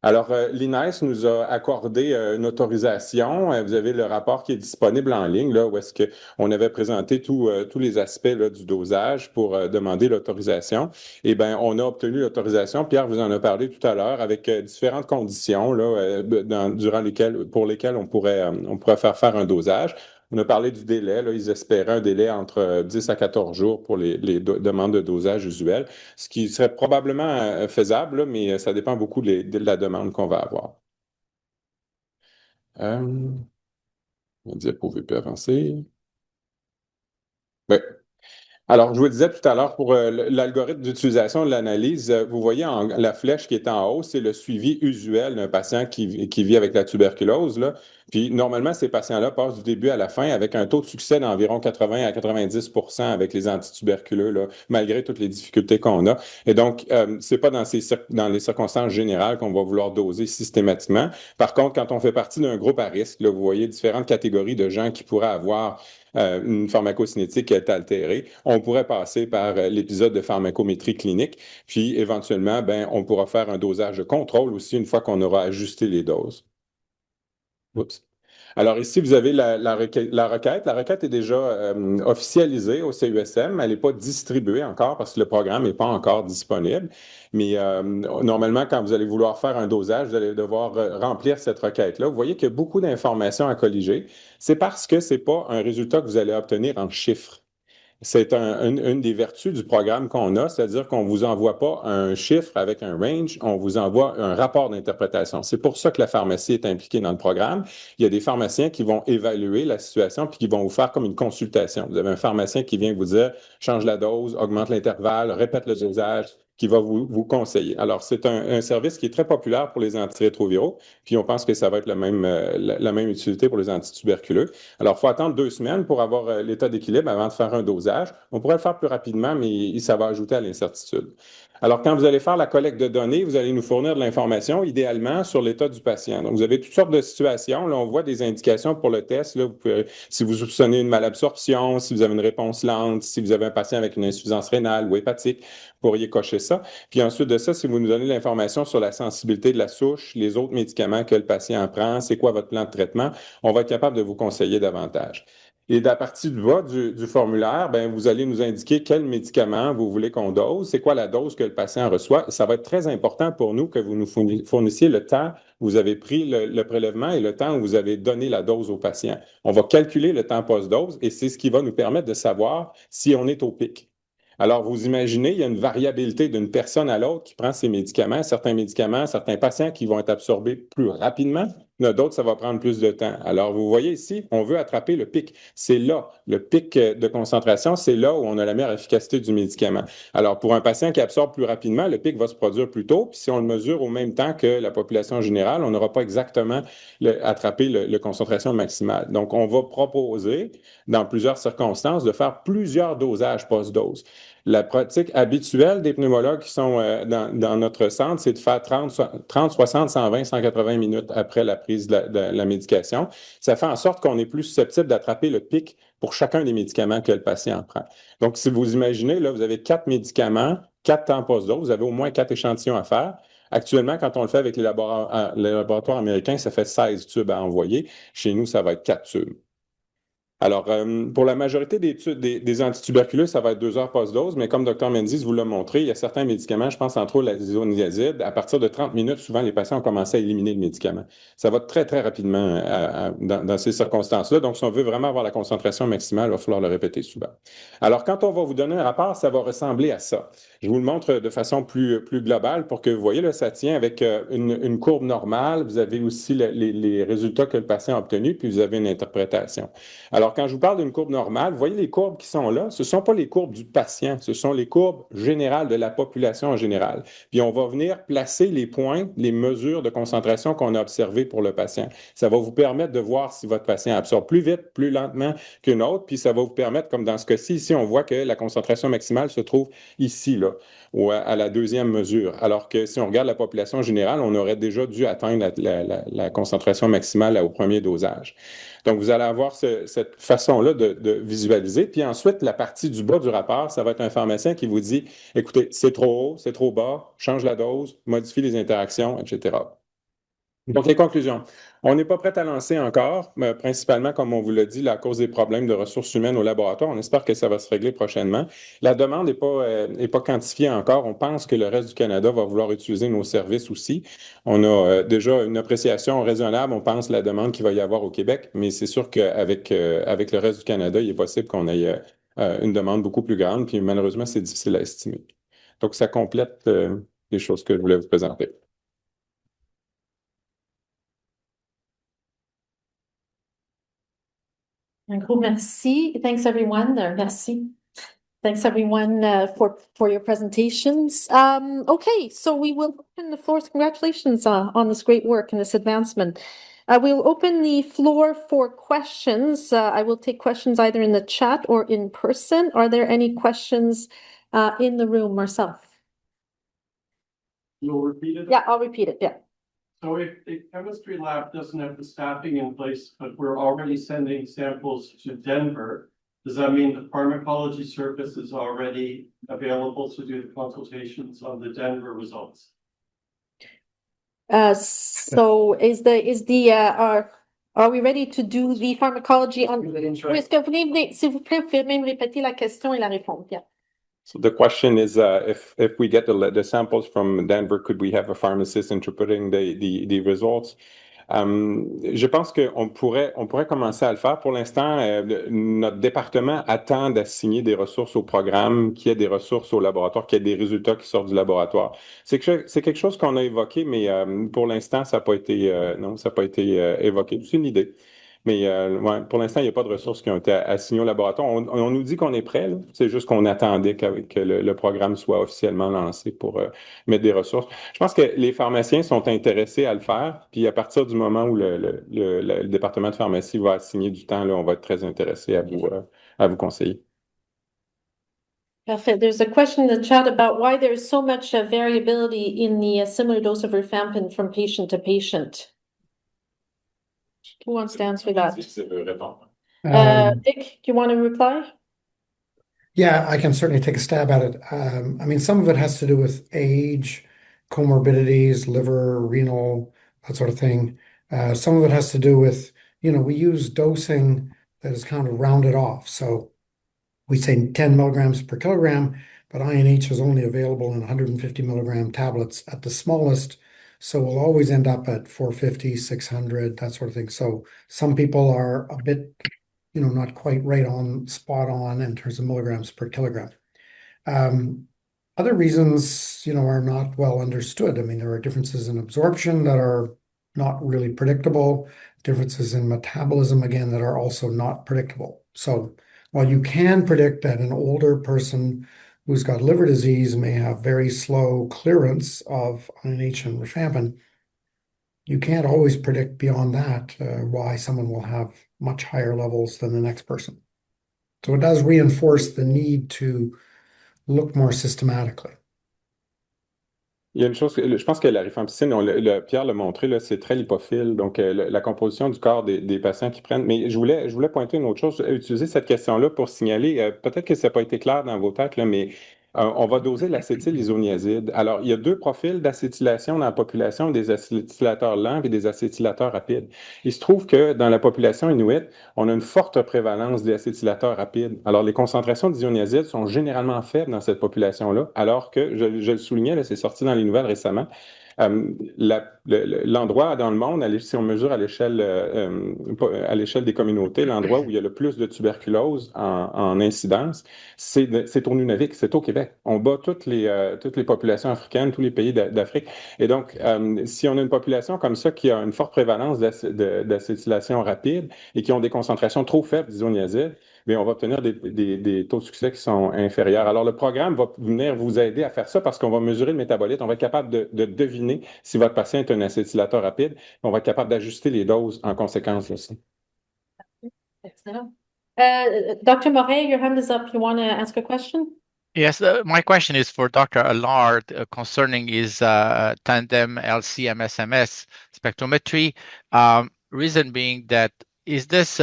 Alors, l'INES nous a accordé une autorisation. Vous avez le rapport qui est disponible en ligne, là, où est-ce qu'on avait présenté tous les aspects là, du dosage pour demander l'autorisation. Eh bien, on a obtenu l'autorisation. Pierre vous en a parlé tout à l'heure, avec différentes conditions là, pour lesquelles on pourrait faire un dosage. On a parlé du délai. Là, ils espéraient un délai entre 10 à 14 jours pour les demandes de dosage usuelles, ce qui serait probablement faisable, là, mais ça dépend beaucoup de la demande qu'on va avoir. La diapo peut avancer. Oui. Alors, je vous disais tout à l'heure, pour l'algorithme d'utilisation de l'analyse, vous voyez la flèche qui est en haut, c'est le suivi usuel d'un patient qui vit avec la tuberculose, là. Puis, normalement, ces patients-là passent du début à la fin avec un taux de succès d'environ 80 à 90 avec les antituberculeux, là, malgré toutes les difficultés qu'on a. Et donc, c'est pas dans les circonstances générales qu'on va vouloir doser systématiquement. Par contre, quand on fait partie d'un groupe à risque, là, vous voyez différentes catégories de gens qui pourraient avoir une pharmacocinétique qui est altérée, on pourrait passer par l'épisode de pharmacométrie clinique, puis éventuellement, ben, on pourra faire un dosage de contrôle aussi une fois qu'on aura ajusté les doses. Oups. Alors ici, vous avez la requête. La requête est déjà officialisée au CUSM. Elle n'est pas distribuée encore parce que le programme n'est pas encore disponible. Mais normalement, quand vous allez vouloir faire un dosage, vous allez devoir remplir cette requête-là. Vous voyez qu'il y a beaucoup d'informations à colliger. C'est parce que ce n'est pas un résultat que vous allez obtenir en chiffres. C'est une des vertus du programme qu'on a, c'est-à-dire qu'on ne vous envoie pas un chiffre avec un range, on vous envoie un rapport d'interprétation. C'est pour ça que la pharmacie est impliquée dans le programme. Il y a des pharmaciens qui vont évaluer la situation puis qui vont vous faire comme une consultation. Vous avez un pharmacien qui vient vous dire change la dose, augmente l'intervalle, répète le dosage, qui va vous conseiller. Alors, c'est un service qui est très populaire pour les antirétroviraux, puis on pense que ça va être la même utilité pour les antituberculeux. Alors, il faut attendre 2 semaines pour avoir l'état d'équilibre avant de faire un dosage. On pourrait le faire plus rapidement, mais ça va ajouter à l'incertitude. Alors, quand vous allez faire la collecte de données, vous allez nous fournir de l'information, idéalement, sur l'état du patient. Donc, vous avez toutes sortes de situations. Là, on voit des indications pour le test. Là, si vous soupçonnez une malabsorption, si vous avez une réponse lente, si vous avez un patient avec une insuffisance rénale ou hépatique, vous pourriez cocher ça. Puis ensuite de ça, si vous nous donnez l'information sur la sensibilité de la souche, les autres médicaments que le patient prend, c'est quoi votre plan de traitement, on va être capable de vous conseiller davantage. Et à partir du bas du formulaire, ben, vous allez nous indiquer quel médicament vous voulez qu'on dose, c'est quoi la dose que le patient reçoit. Ça va être très important pour nous que vous nous fournissiez le temps où vous avez pris le prélèvement et le temps où vous avez donné la dose au patient. On va calculer le temps post-dose et c'est ce qui va nous permettre de savoir si on est au pic. Alors, vous imaginez, il y a une variabilité d'une personne à l'autre qui prend ces médicaments, certains patients qui vont être absorbés plus rapidement, d'autres, ça va prendre plus de temps. Alors, vous voyez ici, on veut attraper le pic. C'est là, le pic de concentration, c'est là où on a la meilleure efficacité du médicament. Alors, pour un patient qui absorbe plus rapidement, le pic va se produire plus tôt, puis si on le mesure au même temps que la population générale, on n'aura pas exactement attrapé la concentration maximale. Donc, on va proposer, dans plusieurs circonstances, de faire plusieurs dosages post-dose. La pratique habituelle des pneumologues qui sont dans notre centre, c'est de faire 30, 60, 120, 180 minutes après la prise de la médication. Ça fait en sorte qu'on est plus susceptible d'attraper le pic pour chacun des médicaments que le patient prend. Donc, si vous imaginez, là, vous avez 4 médicaments, 4 temps post-dose, vous avez au moins 4 échantillons à faire. Actuellement, quand on le fait avec les laboratoires américains, ça fait 16 tubes à envoyer. Chez nous, ça va être 4 tubes. Alors, pour la majorité des antituberculeux, ça va être 2 heures post-dose, mais comme Dr Menzies vous l'a montré, il y a certains médicaments, je pense entre autres l'isoniazide, à partir de 30 minutes, souvent les patients ont commencé à éliminer le médicament. Ça va très, très rapidement dans ces circonstances-là. Donc, si on veut vraiment avoir la concentration maximale, il va falloir le répéter souvent. Alors, quand on va vous donner un rapport, ça va ressembler à ça. Je vous le montre de façon plus globale pour que vous voyez, là, ça tient avec une courbe normale. Vous avez aussi les résultats que le patient a obtenus, puis vous avez une interprétation. Alors, quand je vous parle d'une courbe normale, vous voyez les courbes qui sont là, ce ne sont pas les courbes du patient, ce sont les courbes générales de la population en général. Puis on va venir placer les points, les mesures de concentration qu'on a observées pour le patient. Ça va vous permettre de voir si votre patient absorbe plus vite, plus lentement qu'une autre, puis ça va vous permettre, comme dans ce cas-ci, ici, on voit que la concentration maximale se trouve ici, là, ou à la deuxième mesure. Alors que si on regarde la population générale, on aurait déjà dû atteindre la concentration maximale au premier dosage. Donc, vous allez avoir cette façon-là de visualiser. Puis ensuite, la partie du bas du rapport, ça va être un pharmacien qui vous dit, écoutez, c'est trop haut, c'est trop bas, change la dose, modifie les interactions, etc. Donc, les conclusions. On n'est pas prêt à lancer encore, mais principalement, comme on vous l'a dit, à cause des problèmes de ressources humaines au laboratoire. On espère que ça va se régler prochainement. La demande n'est pas quantifiée encore. On pense que le reste du Canada va vouloir utiliser nos services aussi. On a déjà une appréciation raisonnable. On pense la demande qu'il va y avoir au Québec, mais c'est sûr qu'avec avec le reste du Canada, il est possible qu'on ait une demande beaucoup plus grande. Puis malheureusement, c'est difficile à estimer. Donc, ça complète les choses que je voulais vous présenter. Un gros merci. Thanks everyone. Merci. Thanks everyone for your presentations. Okay, so we will open the floor. Congratulations on this great work and this advancement. We'll open the floor for questions. I will take questions either in the chat or in person. Are there any questions in the room, Marcel? You'll repeat it? Yeah, I'll repeat it. Yeah. So if the chemistry lab doesn't have the staffing in place, but we're already sending samples to Denver, does that mean the pharmacology service is already available to do the consultations on the Denver results? So are we ready to do the pharmacology on? Est-ce que vous voulez, s'il vous plaît, vous pouvez même répéter la question et la réponse? Yeah. So the question is, if we get the samples from Denver, could we have a pharmacist interpreting the results? Je pense qu'on pourrait commencer à le faire. Pour l'instant, notre département attend d'assigner des ressources au programme, qu'il y ait des ressources au laboratoire, qu'il y ait des résultats qui sortent du laboratoire. C'est quelque chose qu'on a évoqué, mais pour l'instant, ça n'a pas été, ça n'a pas été évoqué. C'est une idée. Mais ouais, pour l'instant, il n'y a pas de ressources qui ont été assignées au laboratoire. On nous dit qu'on est prêt. C'est juste qu'on attendait que le programme soit officiellement lancé pour mettre des ressources. Je pense que les pharmaciens sont intéressés à le faire. Puis à partir du moment où le département de pharmacie va assigner du temps, là, on va être très intéressé à vous conseiller. Perfect. There's a question in the chat about why there is so much variability in the similar dose of rifampin from patient to patient. Who wants to answer that? Dick, do you want to reply? Yeah, I can certainly take a stab at it. I mean, some of it has to do with age, comorbidities, liver, renal, that sort of thing. Some of it has to do with, we use dosing that is kind of rounded off. So we say 10 milligrams per kilogram, but INH is only available in 150 milligram tablets at the smallest. So we'll always end up at 450, 600, that sort of thing. So some people are a bit, not quite spot on in terms of milligrams per kilogram. Other reasons, are not well understood. I mean, there are differences in absorption that are not really predictable, differences in metabolism, again, that are also not predictable. So while you can predict that an older person who's got liver disease may have very slow clearance of INH and rifampin, you can't always predict beyond that why someone will have much higher levels than the next person. So it does reinforce the need to look more systematically. Il y a une chose, je pense que la rifampicine, Pierre l'a montré, là, c'est très lipophile, donc la composition du corps des patients qui prennent. Mais je voulais pointer une autre chose, utiliser cette question-là pour signaler, peut-être que ça n'a pas été clair dans vos têtes, là, mais on va doser l'acétyl-isoniazide. Alors, il y a deux profils d'acétylation dans la population, des acétylateurs lents et des acétylateurs rapides. Il se trouve que dans la population inuit, on a une forte prévalence des acétylateurs rapides. Alors, les concentrations d'isoniazide sont généralement faibles dans cette population-là, alors que, je le soulignais, là, c'est sorti dans les nouvelles récemment, l'endroit dans le monde, si on mesure à l'échelle des communautés, l'endroit où il y a le plus de tuberculose en incidence, c'est au Nunavik, c'est au Québec. On bat toutes les populations africaines, tous les pays d'Afrique. Et donc, si on a une population comme ça qui a une forte prévalence d'acétylation rapide et qui ont des concentrations trop faibles d'isoniazide, bien, on va obtenir des taux de succès qui sont inférieurs. Alors, le programme va venir vous aider à faire ça parce qu'on va mesurer le métabolite. On va être capable de deviner si votre patient est un acétylateur rapide. On va être capable d'ajuster les doses en conséquence aussi. Excellent. Dr. Moret, your hand is up. You want to ask a question? Yes, my question is for Dr. Allard concerning his tandem LC-MS spectrometry. Reason being that is this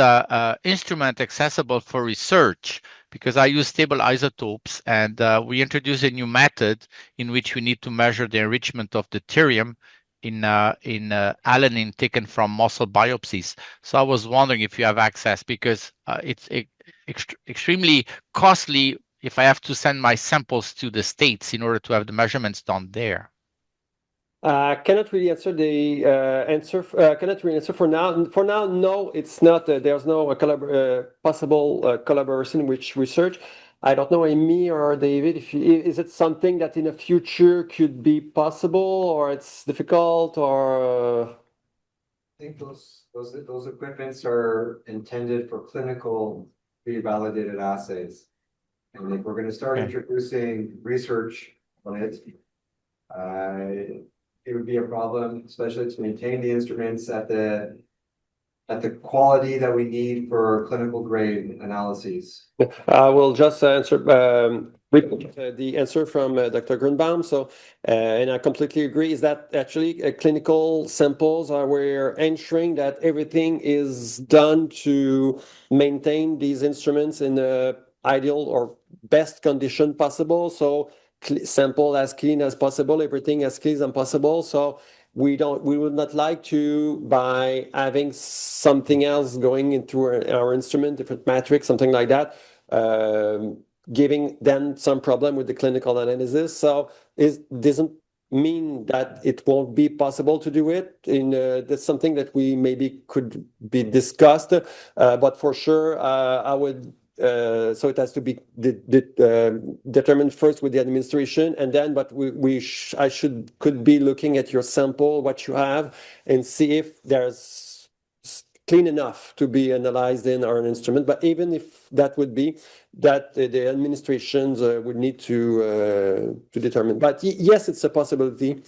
instrument accessible for research? Because I use stable isotopes, and we introduced a new method in which we need to measure the enrichment of deuterium in alanine taken from muscle biopsies. So I was wondering if you have access, because it's extremely costly if I have to send my samples to the States in order to have the measurements done there. Cannot really answer for now. For now, no, it's not. There's no possible collaboration with research. I don't know, Amy or David, is it something that in the future could be possible, or it's difficult, or? I think those equipments are intended for clinical pre-validated assays. And if we're going to start introducing research on it, it would be a problem, especially to maintain the instruments at the quality that we need for clinical grade analyses. I will just answer the answer from Dr. Grunbaum. So, and I completely agree, is that actually clinical samples we're ensuring that everything is done to maintain these instruments in the ideal or best condition possible. So sample as clean as possible, everything as clean as possible. So we would not like to, by having something else going into our instrument, different matrix, something like that, giving then some problem with the clinical analysis. So it doesn't mean that it won't be possible to do it. That's something that we maybe could be discussed, but for sure, I would. So it has to be determined first with the administration, and then, but I could be looking at your sample, what you have, and see if there's clean enough to be analyzed in our instrument. But even if that would be, that the administrations would need to determine. But yes, it's a possibility,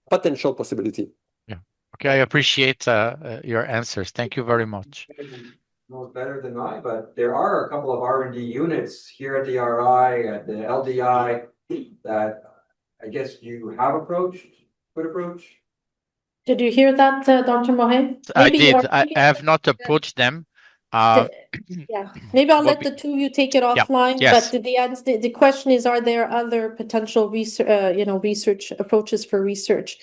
potential possibility. Yeah. Okay, I appreciate your answers. Thank you very much. Knows better than I, but there are a couple of R&D units here at the RI, at the LDI, that I guess you could approach. Did you hear that, Dr. Moret? I did. I have not approached them. Yeah, maybe I'll let the two of you take it offline. Yes. But the question is, are there other potential research approaches for research?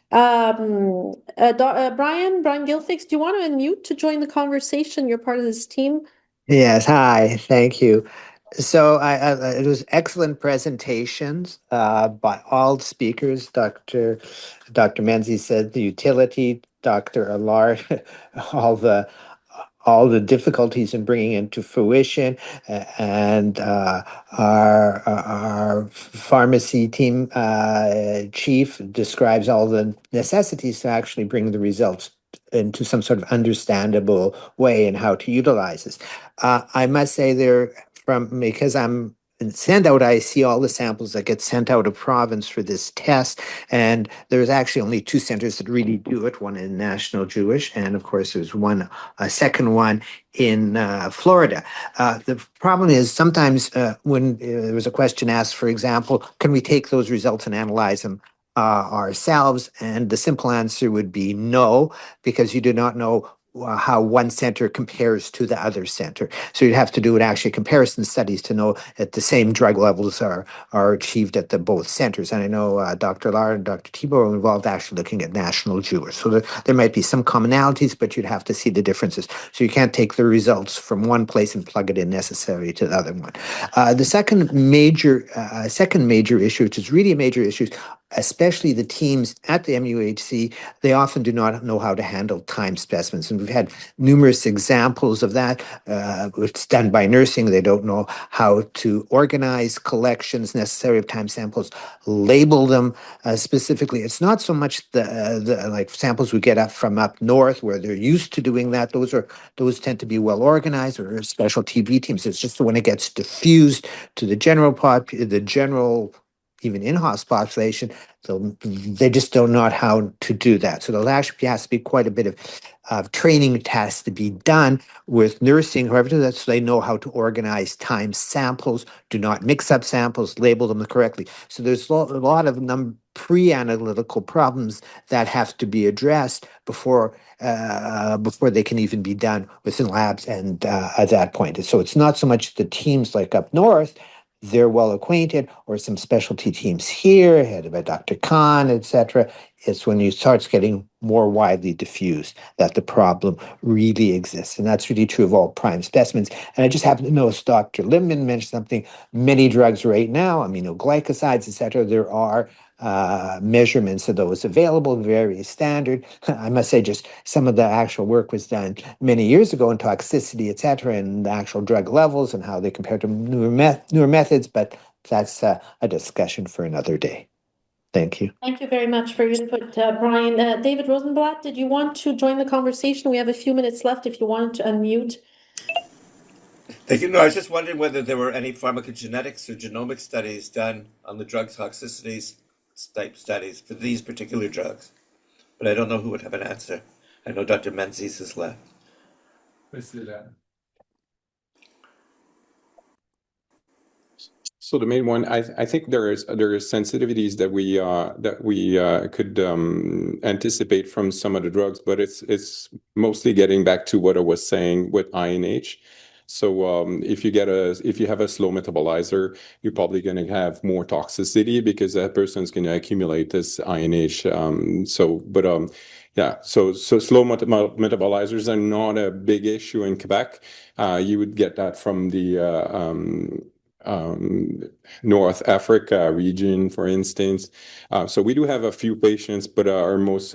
Brian Gilfix, do you want to unmute to join the conversation? You're part of this team. Yes, hi, thank you. So it was excellent presentations by all speakers. Dr. Menzies said the utility, Dr. Allard, all the difficulties in bringing it to fruition, and our pharmacy team chief describes all the necessities to actually bring the results into some sort of understandable way and how to utilize this. I must say because I'm in Sendout, I see all the samples that get sent out of province for this test, and there's actually only two centers that really do it, one in National Jewish, and of course there's a second one in Florida. The problem is sometimes when there was a question asked, for example, can we take those results and analyze them ourselves? And the simple answer would be no, because you do not know how one center compares to the other center. So you'd have to do actually comparison studies to know that the same drug levels are achieved at the both centers. And I know Dr. Allard and Dr. Thibault are involved actually looking at national jewers. So there might be some commonalities, but you'd have to see the differences. So you can't take the results from one place and plug it in necessarily to the other one. The second major issue, which is really a major issue, especially the teams at the MUHC, they often do not know how to handle time specimens. And we've had numerous examples of that. It's done by nursing. They don't know how to organize collections necessary of time samples, label them specifically. It's not so much the like samples we get up from up north where they're used to doing that. Those tend to be well organized, or special TB teams. It's just when it gets diffused to the general even in-hospital population, they just don't know how to do that. So there actually has to be quite a bit of training that has to be done with nursing, whoever does that, so they know how to organize time samples, do not mix up samples, label them correctly. So there's a lot of pre-analytical problems that have to be addressed before they can even be done within labs and at that point. So it's not so much the teams like up north, they're well acquainted, or some specialty teams here, headed by Dr. Khan, etc. It's when you start getting more widely diffused that the problem really exists. And that's really true of all prime specimens. And I just happen to know, as Dr. Lemire mentioned something, many drugs right now, aminoglycosides, etc., there are measurements of those available, very standard. I must say, just some of the actual work was done many years ago in toxicity, et cetera, and the actual drug levels and how they compare to newer methods, but that's a discussion for another day. Thank you. Thank you very much for your input, Brian. David Rosenblatt, did you want to join the conversation? We have a few minutes left if you wanted to unmute. Thank you. No, I was just wondering whether there were any pharmacogenetics or genomic studies done on the drug toxicities type studies for these particular drugs. But I don't know who would have an answer. I know Dr. Menzies has left. So the main one, I think there is sensitivities that we could anticipate from some of the drugs, but it's mostly getting back to what I was saying with INH. So if you have a slow metabolizer, you're probably going to have more toxicity because that person's going to accumulate this INH. So slow metabolizers are not a big issue in Quebec. You would get that from the North Africa region, for instance. So we do have a few patients, but our most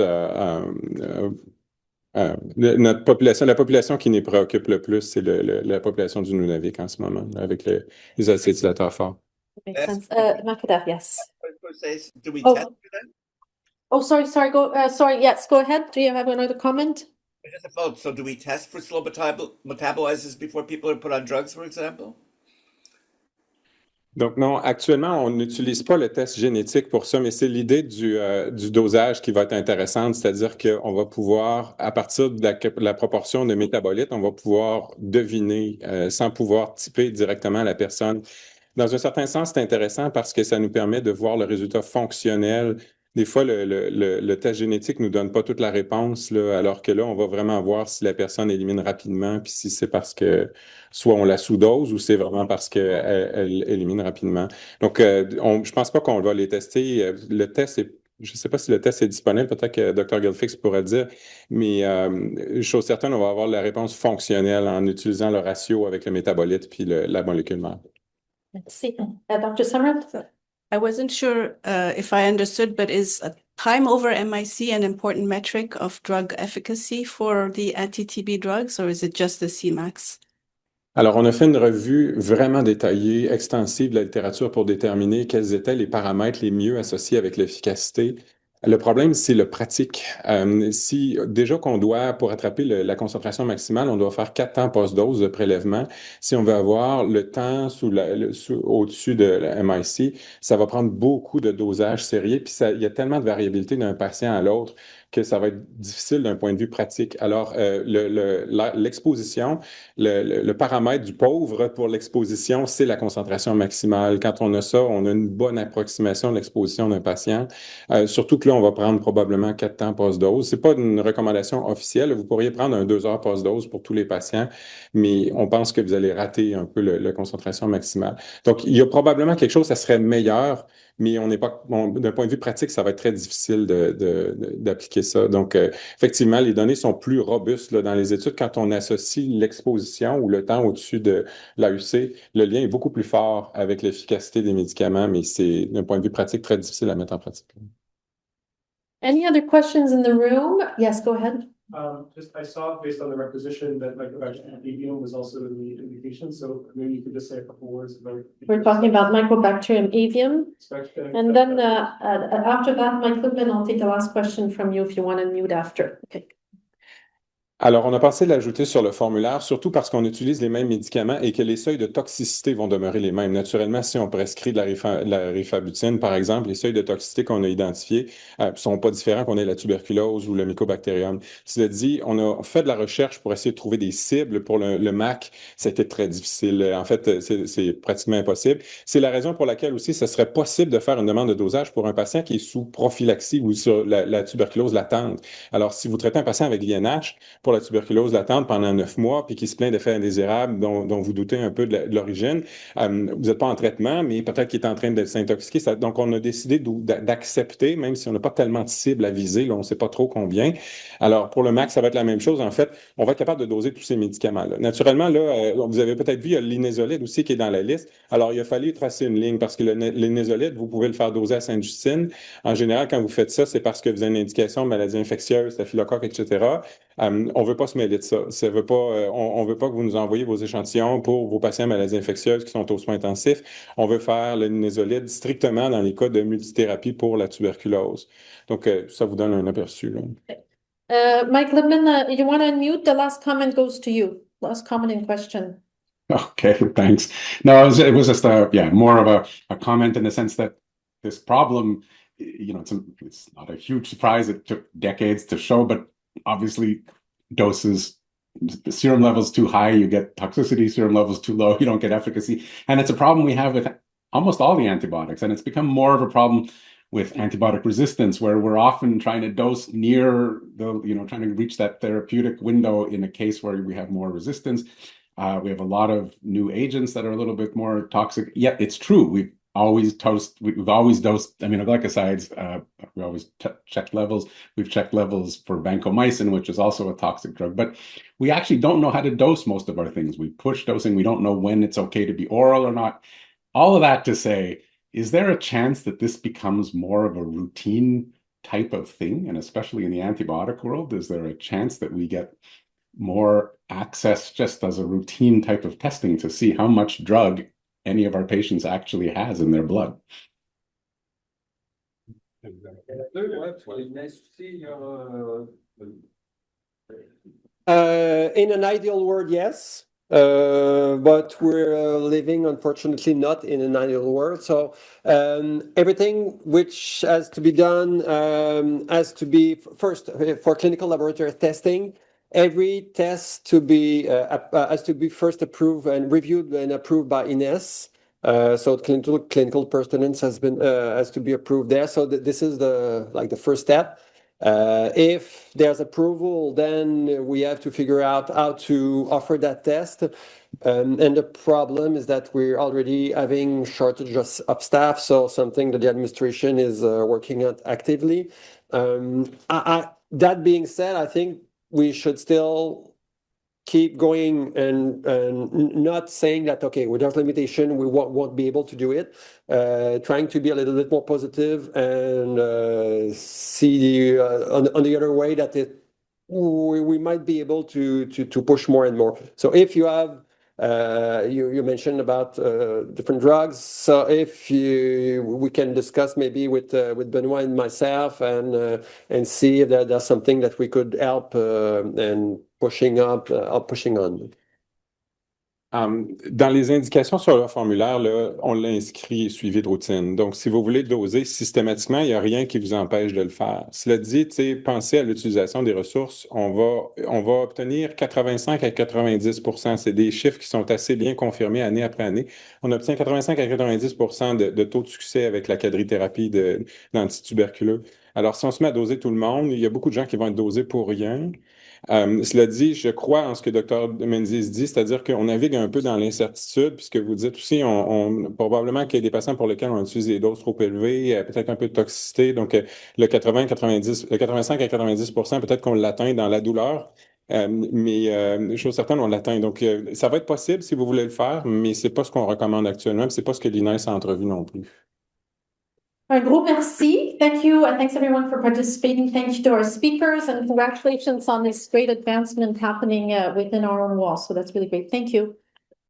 la population qui nous préoccupe le plus, c'est la population du Nunavik en ce moment, avec les acétylateurs forts. Makes sense. Makeda, yes. Do we test for that? Oh, sorry. Yes, go ahead. Do you have another comment? Just a follow-up. So do we test for slow metabolizers before people are put on drugs, for example? Donc non, actuellement, on n'utilise pas le test génétique pour ça, mais c'est l'idée du dosage qui va être intéressante, c'est-à-dire qu'on va pouvoir, à partir de la proportion de métabolites, on va pouvoir deviner sans pouvoir typer directement la personne. Dans un certain sens, c'est intéressant parce que ça nous permet de voir le résultat fonctionnel. Des fois, le test génétique ne nous donne pas toute la réponse, là, alors que là, on va vraiment voir si la personne élimine rapidement, puis si c'est parce que soit on la sous-dose ou c'est vraiment parce qu'elle élimine rapidement. Donc, je pense pas qu'on va les tester. Le test je ne sais pas si le test est disponible, peut-être que Dr. Gilfix pourrait dire, mais chose certaine, on va avoir la réponse fonctionnelle en utilisant le ratio avec le métabolite puis la molécule mère. Let's see. Dr. Summerall? I wasn't sure if I understood, but is time over MIC an important metric of drug efficacy for the anti-TB drugs, or is it just the Cmax? Alors, on a fait une revue vraiment détaillée, extensive de la littérature pour déterminer quels étaient les paramètres les mieux associés avec l'efficacité. Le problème, c'est le pratique. Si déjà qu'on doit, pour attraper la concentration maximale, on doit faire 4 temps post-dose de prélèvement. Si on veut avoir le temps au-dessus de la MIC, ça va prendre beaucoup de dosages sérieux. Puis il y a tellement de variabilité d'un patient à l'autre que ça va être difficile d'un point de vue pratique. Alors, l'exposition, le paramètre du pauvre pour l'exposition, c'est la concentration maximale. Quand on a ça, on a une bonne approximation de l'exposition d'un patient. Surtout que là, on va prendre probablement 4 temps post-dose. C'est pas une recommandation officielle. Vous pourriez prendre un 2 heures post-dose pour tous les patients, mais on pense que vous allez rater un peu la concentration maximale. Donc, il y a probablement quelque chose, ça serait meilleur, mais on n'est pas, d'un point de vue pratique, ça va être très difficile d'appliquer ça. Donc, effectivement, les données sont plus robustes là, dans les études quand on associe l'exposition ou le temps au-dessus de l'AUC. Le lien est beaucoup plus fort avec l'efficacité des médicaments, mais c'est, d'un point de vue pratique, très difficile à mettre en pratique. Any other questions in the room? Yes, go ahead. I saw based on the requisition that Mycobacterium avium was also in the indication, so maybe you could just say a couple words about. We're talking about Mycobacterium avium. And then after that, Mike Lippman, I'll take the last question from you if you want to mute after. Okay. Alors, on a pensé l'ajouter sur le formulaire, surtout parce qu'on utilise les mêmes médicaments et que les seuils de toxicité vont demeurer les mêmes. Naturellement, si on prescrit de la rifabutine, par exemple, les seuils de toxicité qu'on a identifiés ne sont pas différents qu'on ait la tuberculose ou le mycobacterium. Cela dit, on a fait de la recherche pour essayer de trouver des cibles pour le MAC. C'était très difficile. En fait, c'est pratiquement impossible. C'est la raison pour laquelle aussi, ce serait possible de faire une demande de dosage pour un patient qui est sous prophylaxie ou sur la tuberculose latente. Alors, si vous traitez un patient avec l'INH, pour la tuberculose latente pendant 9 mois, puis qui se plaint d'effets indésirables dont vous doutez un peu de l'origine, vous n'êtes pas en traitement, mais peut-être qu'il est en train de s'intoxiquer. Donc, on a décidé d'accepter, même si on n'a pas tellement de cibles à viser, là, on ne sait pas trop combien. Alors, pour le MAC, ça va être la même chose. En fait, on va être capable de doser tous ces médicaments-là. Naturellement, là, vous avez peut-être vu, il y a l'inésolide aussi qui est dans la liste. Alors, il a fallu tracer une ligne parce que l'inésolide, vous pouvez le faire doser à Sainte-Justine. En général, quand vous faites ça, c'est parce que vous avez une indication de maladie infectieuse, staphylocoque, etc. On ne veut pas se mêler de ça. On veut pas que vous nous envoyiez vos échantillons pour vos patients maladies infectieuses qui sont aux soins intensifs. On veut faire le ninésolide strictement dans les cas de multithérapie pour la tuberculose. Donc, ça vous donne un aperçu. Là. Mike Lippman, you want to unmute? The last comment goes to you. Last comment and question. Okay, thanks. No, it was just more of a comment in the sense that this problem, it's not a huge surprise. It took decades to show, but obviously doses, the serum levels too high, you get toxicity, serum levels too low, you don't get efficacy. And it's a problem we have with almost all the antibiotics. And it's become more of a problem with antibiotic resistance, where we're often trying to dose near trying to reach that therapeutic window in a case where we have more resistance. We have a lot of new agents that are a little bit more toxic. Yeah, it's true. We've always dosed aminoglycosides. We always checked levels. We've checked levels for vancomycin, which is also a toxic drug. But we actually don't know how to dose most of our things. We push dosing. We don't know when it's okay to be oral or not. All of that to say, is there a chance that this becomes more of a routine type of thing? And especially in the antibiotic world, is there a chance that we get more access just as a routine type of testing to see how much drug any of our patients actually has in their blood? In an ideal world, yes. But we're living, unfortunately, not in an ideal world. So everything which has to be done has to be first for clinical laboratory testing. Every test has to be first approved and reviewed and approved by INES. So clinical pertinence has to be approved there. So this is the first step. If there's approval, then we have to figure out how to offer that test. And the problem is that we're already having shortages of staff, so something that the administration is working at actively. That being said, I think we should still keep going and not saying that, okay, without limitation, we won't be able to do it. Trying to be a little bit more positive and see on the other way that we might be able to push more and more. So if you have, you mentioned about different drugs. So if we can discuss maybe with Benoît and myself and see if there's something that we could help and pushing on. Dans les indications sur le formulaire, là, on l'a inscrit suivi de routine. Donc, si vous voulez doser systématiquement, il n'y a rien qui vous empêche de le faire. Cela dit, pensez à l'utilisation des ressources. On va obtenir 85 à 90 %. C'est des chiffres qui sont assez bien confirmés année après année. On obtient 85 à 90 % de taux de succès avec la quadrithérapie d'antituberculeux. Alors, si on se met à doser tout le monde, il y a beaucoup de gens qui vont être dosés pour rien. Cela dit, je crois en ce que Dr Menzies dit, c'est-à-dire qu'on navigue un peu dans l'incertitude, puisque vous dites aussi, probablement qu'il y a des patients pour lesquels on utilise des doses trop élevées, peut-être un peu de toxicité, donc le 85 à 90 %, peut-être qu'on l'atteint dans la douleur, mais chose certaine, on l'atteint. Donc, ça va être possible si vous voulez le faire, mais c'est pas ce qu'on recommande actuellement, c'est pas ce que l'INES a entrevu non plus. Un gros merci. Thank you, and thanks everyone for participating. Thank you to our speakers, and congratulations on this great advancement happening within our own walls. So that's really great. Thank you.